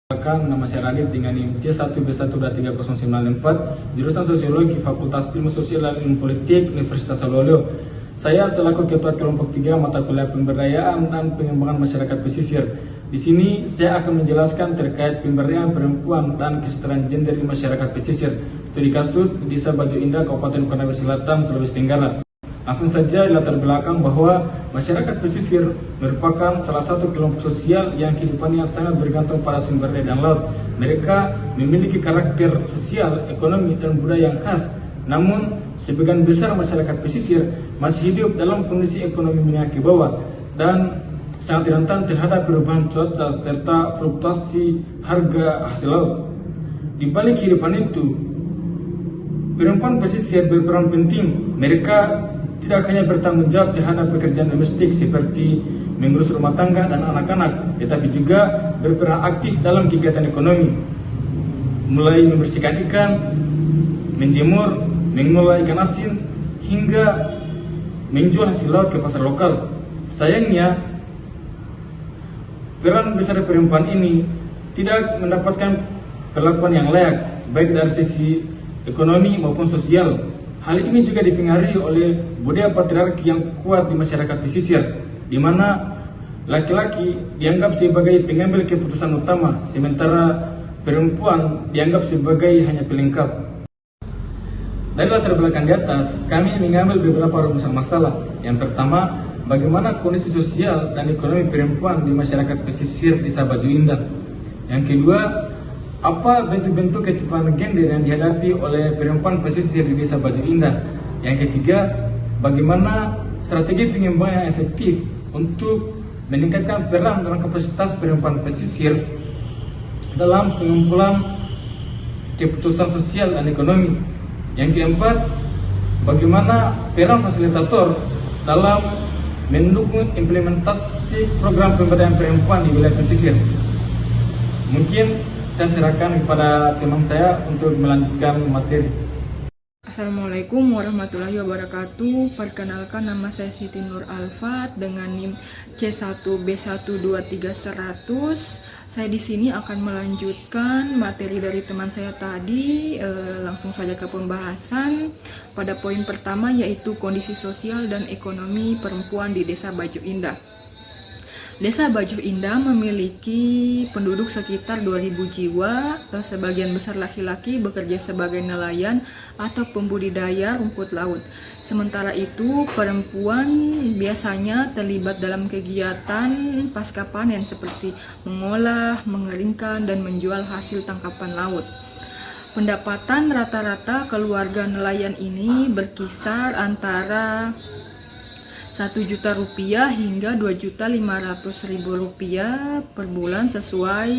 Nama saya Radit dengan NIM C1B1230994, jurusan Sosiologi, Fakultas Ilmu Sosial dan Ilmu Politik, Universitas Solo. Saya selaku Ketua Kelompok 3 mata kuliah Pemberdayaan dan Pengembangan Masyarakat Pesisir. Di sini saya akan menjelaskan terkait pemberdayaan perempuan dan kesetaraan gender di masyarakat pesisir. Studi kasus di Desa Baju Indah, Kabupaten Konawe Selatan, Sulawesi Tenggara. Langsung saja latar belakang bahwa masyarakat pesisir merupakan salah satu kelompok sosial yang kehidupannya sangat bergantung pada sumber daya dan laut. Mereka memiliki karakter sosial, ekonomi, dan budaya yang khas. Namun, sebagian besar masyarakat pesisir masih hidup dalam kondisi ekonomi menengah ke bawah dan sangat rentan terhadap perubahan cuaca serta fluktuasi harga hasil laut. Di balik kehidupan itu, perempuan pesisir berperan penting. Mereka tidak hanya bertanggung jawab terhadap pekerjaan domestik seperti mengurus rumah tangga dan anak-anak, tetapi juga berperan aktif dalam kegiatan ekonomi, mulai membersihkan ikan, menjemur, mengolah ikan asin, hingga menjual hasil laut ke pasar lokal. Sayangnya, peran besar perempuan ini tidak mendapatkan perlakuan yang layak, baik dari sisi ekonomi maupun sosial. Hal ini juga dipengaruhi oleh budaya patriarki yang kuat di masyarakat pesisir, di mana laki-laki dianggap sebagai pengambil keputusan utama, sementara perempuan dianggap sebagai hanya pelengkap. Dari latar belakang di atas, kami mengambil beberapa rumusan masalah. Yang pertama, bagaimana kondisi sosial dan ekonomi perempuan di masyarakat pesisir Desa Baju Indah. Yang kedua, apa bentuk-bentuk ketimpangan gender yang dihadapi oleh perempuan pesisir di Desa Baju Indah. Yang ketiga, bagaimana strategi pengembangan yang efektif untuk meningkatkan peran dan kapasitas perempuan pesisir dalam pengumpulan keputusan sosial dan ekonomi. Yang keempat, bagaimana peran fasilitator dalam mendukung implementasi program pemberdayaan perempuan di wilayah pesisir. Mungkin saya serahkan kepada teman saya untuk melanjutkan materi. Assalamualaikum warahmatullahi wabarakatuh. Perkenalkan, nama saya Siti Nur Alfat dengan NIM C1B12301. Saya di sini akan melanjutkan materi dari teman saya tadi. Langsung saja ke pembahasan. Pada poin pertama yaitu kondisi sosial dan ekonomi perempuan di Desa Baju Indah. Desa Baju Indah memiliki penduduk sekitar 2.000 jiwa, sebagian besar laki-laki bekerja sebagai nelayan atau pembudidaya rumput laut. Sementara itu, perempuan biasanya terlibat dalam kegiatan pasca panen seperti mengolah, mengeringkan, dan menjual hasil tangkapan laut. Pendapatan rata-rata keluarga nelayan ini berkisar antara Rp1.000.000 hingga Rp2.500.000 per bulan sesuai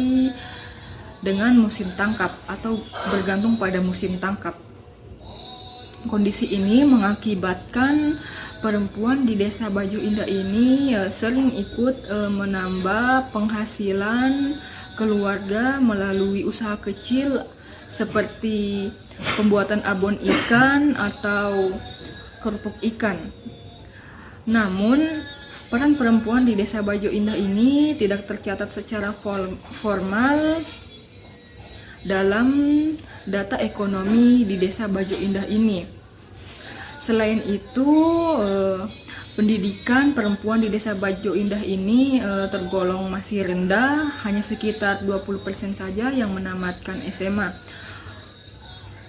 dengan musim tangkap atau bergantung pada musim tangkap. Kondisi ini mengakibatkan perempuan di Desa Baju Indah ini sering ikut menambah penghasilan keluarga melalui usaha kecil seperti pembuatan abon ikan atau kerupuk ikan. Namun, peran perempuan di Desa Baju Indah ini tidak tercatat secara formal dalam data ekonomi di Desa Baju Indah ini. Selain itu, pendidikan perempuan di Desa Baju Indah ini tergolong masih rendah, hanya sekitar 20% saja yang menamatkan SMA.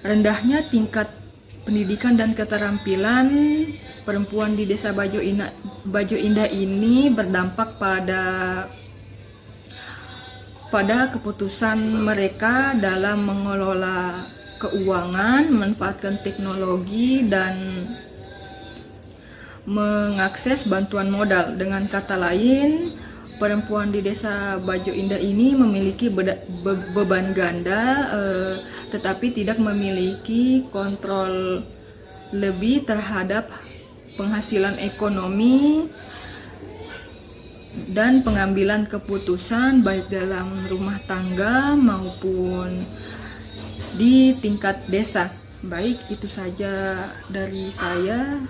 Rendahnya tingkat pendidikan dan keterampilan perempuan di Desa Baju Indah ini berdampak pada keputusan mereka dalam mengelola keuangan, memanfaatkan teknologi, dan mengakses bantuan modal. Dengan kata lain, perempuan di Desa Baju Indah ini memiliki beban ganda, tetapi tidak memiliki kontrol lebih terhadap penghasilan ekonomi dan pengambilan keputusan baik dalam rumah tangga maupun di tingkat desa. Baik, itu saja dari saya.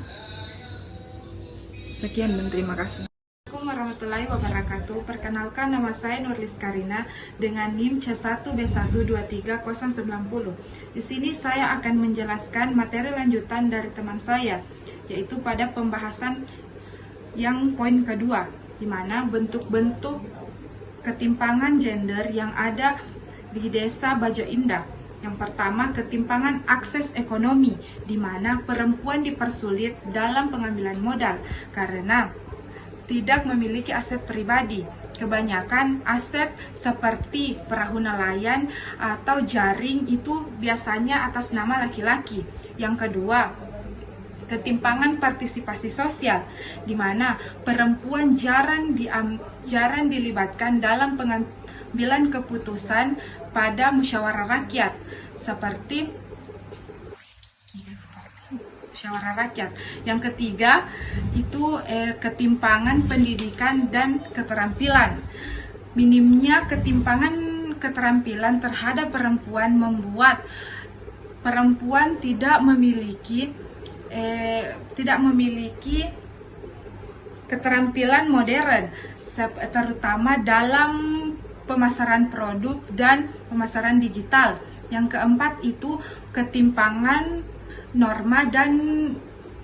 Sekian dan terima kasih. Assalamualaikum warahmatullahi wabarakatuh. Perkenalkan, nama saya Nurlis Karina dengan NIM C1B123090. Di sini saya akan menjelaskan materi lanjutan dari teman saya, yaitu pada pembahasan yang poin kedua, di mana bentuk-bentuk ketimpangan gender yang ada di Desa Bajo Indah. Yang pertama, ketimpangan akses ekonomi, di mana perempuan dipersulit dalam pengambilan modal karena tidak memiliki aset pribadi. Kebanyakan aset seperti perahu nelayan atau jaring itu biasanya atas nama laki-laki. Yang kedua, ketimpangan partisipasi sosial, di mana perempuan jarang dilibatkan dalam pengambilan keputusan pada musyawarah rakyat, seperti musyawarah rakyat. Yang ketiga itu ketimpangan pendidikan dan keterampilan. Minimnya ketimpangan keterampilan terhadap perempuan membuat perempuan tidak memiliki keterampilan modern, terutama dalam pemasaran produk dan pemasaran digital. Yang keempat itu ketimpangan norma dan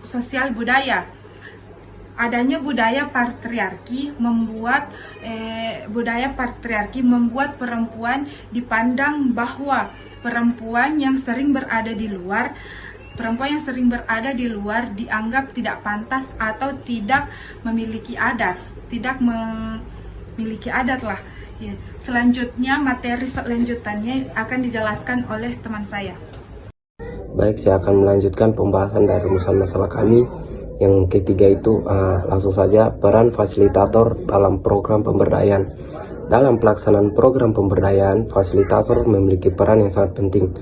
sosial budaya. Adanya budaya patriarki membuat perempuan dipandang bahwa perempuan yang sering berada di luar dianggap tidak pantas atau tidak memiliki adat, lah. Ya. Selanjutnya, materi selanjutannya akan dijelaskan oleh teman saya. Baik, saya akan melanjutkan pembahasan dari rumusan masalah kami. Yang ketiga itu langsung saja, peran fasilitator dalam program pemberdayaan. Dalam pelaksanaan program pemberdayaan, fasilitator memiliki peran yang sangat penting.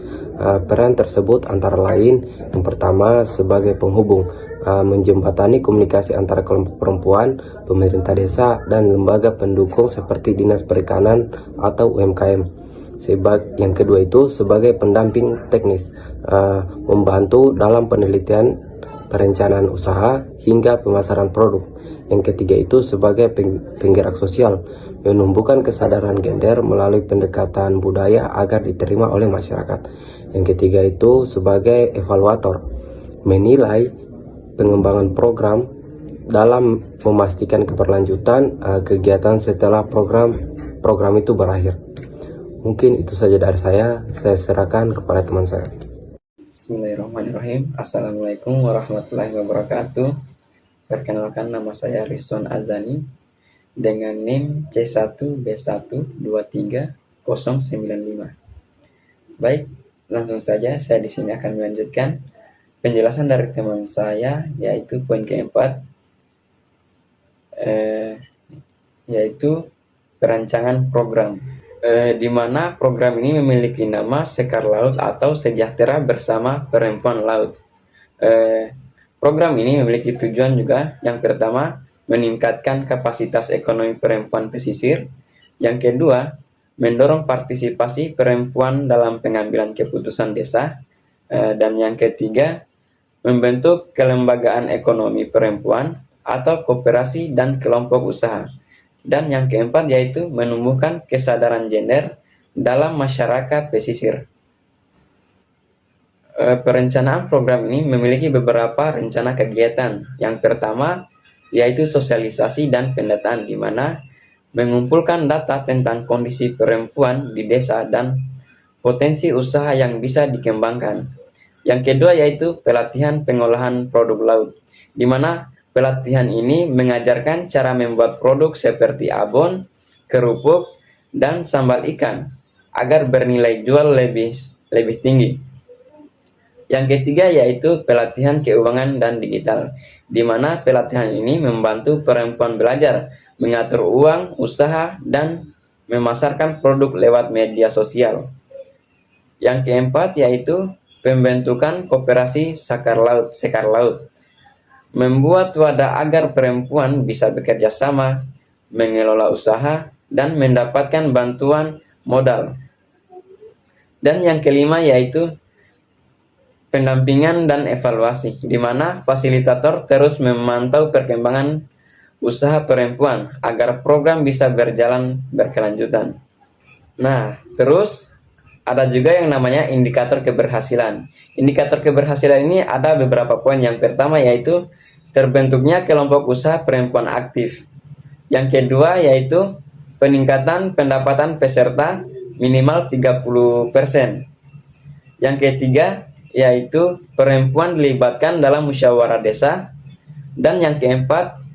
Peran tersebut antara lain, yang pertama sebagai penghubung, menjembatani komunikasi antara kelompok perempuan, pemerintah desa, dan lembaga pendukung seperti Dinas Perikanan atau UMKM. Yang kedua itu sebagai pendamping teknis, membantu dalam penelitian, perencanaan usaha, hingga pemasaran produk. Yang ketiga itu sebagai penggerak sosial, menumbuhkan kesadaran gender melalui pendekatan budaya agar diterima oleh masyarakat. Yang ketiga itu sebagai evaluator, menilai pengembangan program dalam memastikan keberlanjutan kegiatan setelah program itu berakhir. Mungkin itu saja dari saya serahkan kepada teman saya. Bismillahirrahmanirrahim. Assalamualaikum warahmatullahi wabarakatuh. Perkenalkan, nama saya Rizwan Azani dengan NIM C1B123095. Baik, langsung saja saya di sini akan melanjutkan penjelasan dari teman saya, yaitu poin keempat, yaitu perancangan program. Di mana program ini memiliki nama Sekar Laut atau Sejahtera Bersama Perempuan Laut. Program ini memiliki tujuan juga. Yang pertama, meningkatkan kapasitas ekonomi perempuan pesisir. Yang kedua, mendorong partisipasi perempuan dalam pengambilan keputusan desa. Dan yang ketiga, membentuk kelembagaan ekonomi perempuan atau koperasi dan kelompok usaha. Dan yang keempat yaitu menumbuhkan kesadaran gender dalam masyarakat pesisir. Perencanaan program ini memiliki beberapa rencana kegiatan. Yang pertama yaitu sosialisasi dan pendataan, di mana mengumpulkan data tentang kondisi perempuan di desa dan potensi usaha yang bisa dikembangkan. Yang kedua yaitu pelatihan pengolahan produk laut, di mana pelatihan ini mengajarkan cara membuat produk seperti abon, kerupuk, dan sambal ikan agar bernilai jual lebih tinggi. Yang ketiga yaitu pelatihan keuangan dan digital, di mana pelatihan ini membantu perempuan belajar mengatur uang, usaha, dan memasarkan produk lewat media sosial. Yang keempat yaitu pembentukan koperasi Sekar Laut, membuat wadah agar perempuan bisa bekerja sama, mengelola usaha, dan mendapatkan bantuan modal. Dan yang kelima yaitu pendampingan dan evaluasi, di mana fasilitator terus memantau perkembangan usaha perempuan agar program bisa berjalan berkelanjutan. Nah, terus ada juga yang namanya indikator keberhasilan. Indikator keberhasilan ini ada beberapa poin. Yang pertama yaitu terbentuknya kelompok usaha perempuan aktif. Yang kedua yaitu peningkatan pendapatan peserta minimal 30%. Yang ketiga yaitu perempuan dilibatkan dalam musyawarah desa. Dan yang keempat,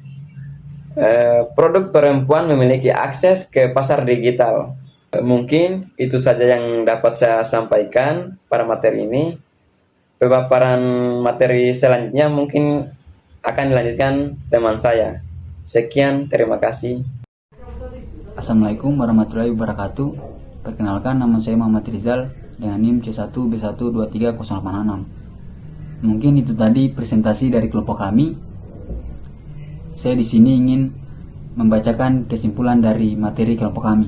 produk perempuan memiliki akses ke pasar digital. Mungkin itu saja yang dapat saya sampaikan pada materi ini. Pemaparan materi selanjutnya mungkin akan dilanjutkan teman saya. Sekian, terima kasih. Assalamualaikum warahmatullahi wabarakatuh. Perkenalkan, nama saya Muhammad Rizal dengan NIM C1B123086. Mungkin itu tadi presentasi dari kelompok kami. Saya di sini ingin membacakan kesimpulan dari materi kelompok kami.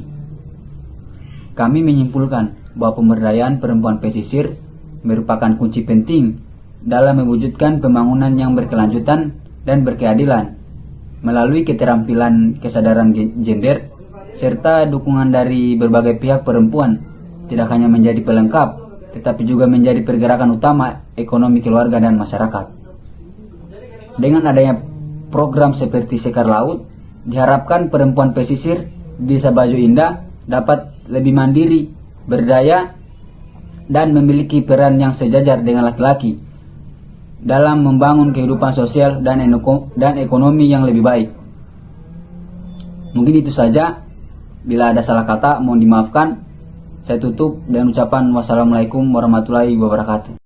Kami menyimpulkan bahwa pemberdayaan perempuan pesisir merupakan kunci penting dalam mewujudkan pembangunan yang berkelanjutan dan berkeadilan melalui keterampilan kesadaran gender serta dukungan dari berbagai pihak. Perempuan tidak hanya menjadi pelengkap, tetapi juga menjadi pergerakan utama ekonomi keluarga dan masyarakat. Dengan adanya program seperti Sekar Laut, diharapkan perempuan pesisir di Desa Bajo Indah dapat lebih mandiri, berdaya, dan memiliki peran yang sejajar dengan laki-laki dalam membangun kehidupan sosial dan ekonomi yang lebih baik. Mungkin itu saja. Bila ada salah kata, mohon dimaafkan. Saya tutup dengan ucapan wassalamualaikum warahmatullahi wabarakatuh.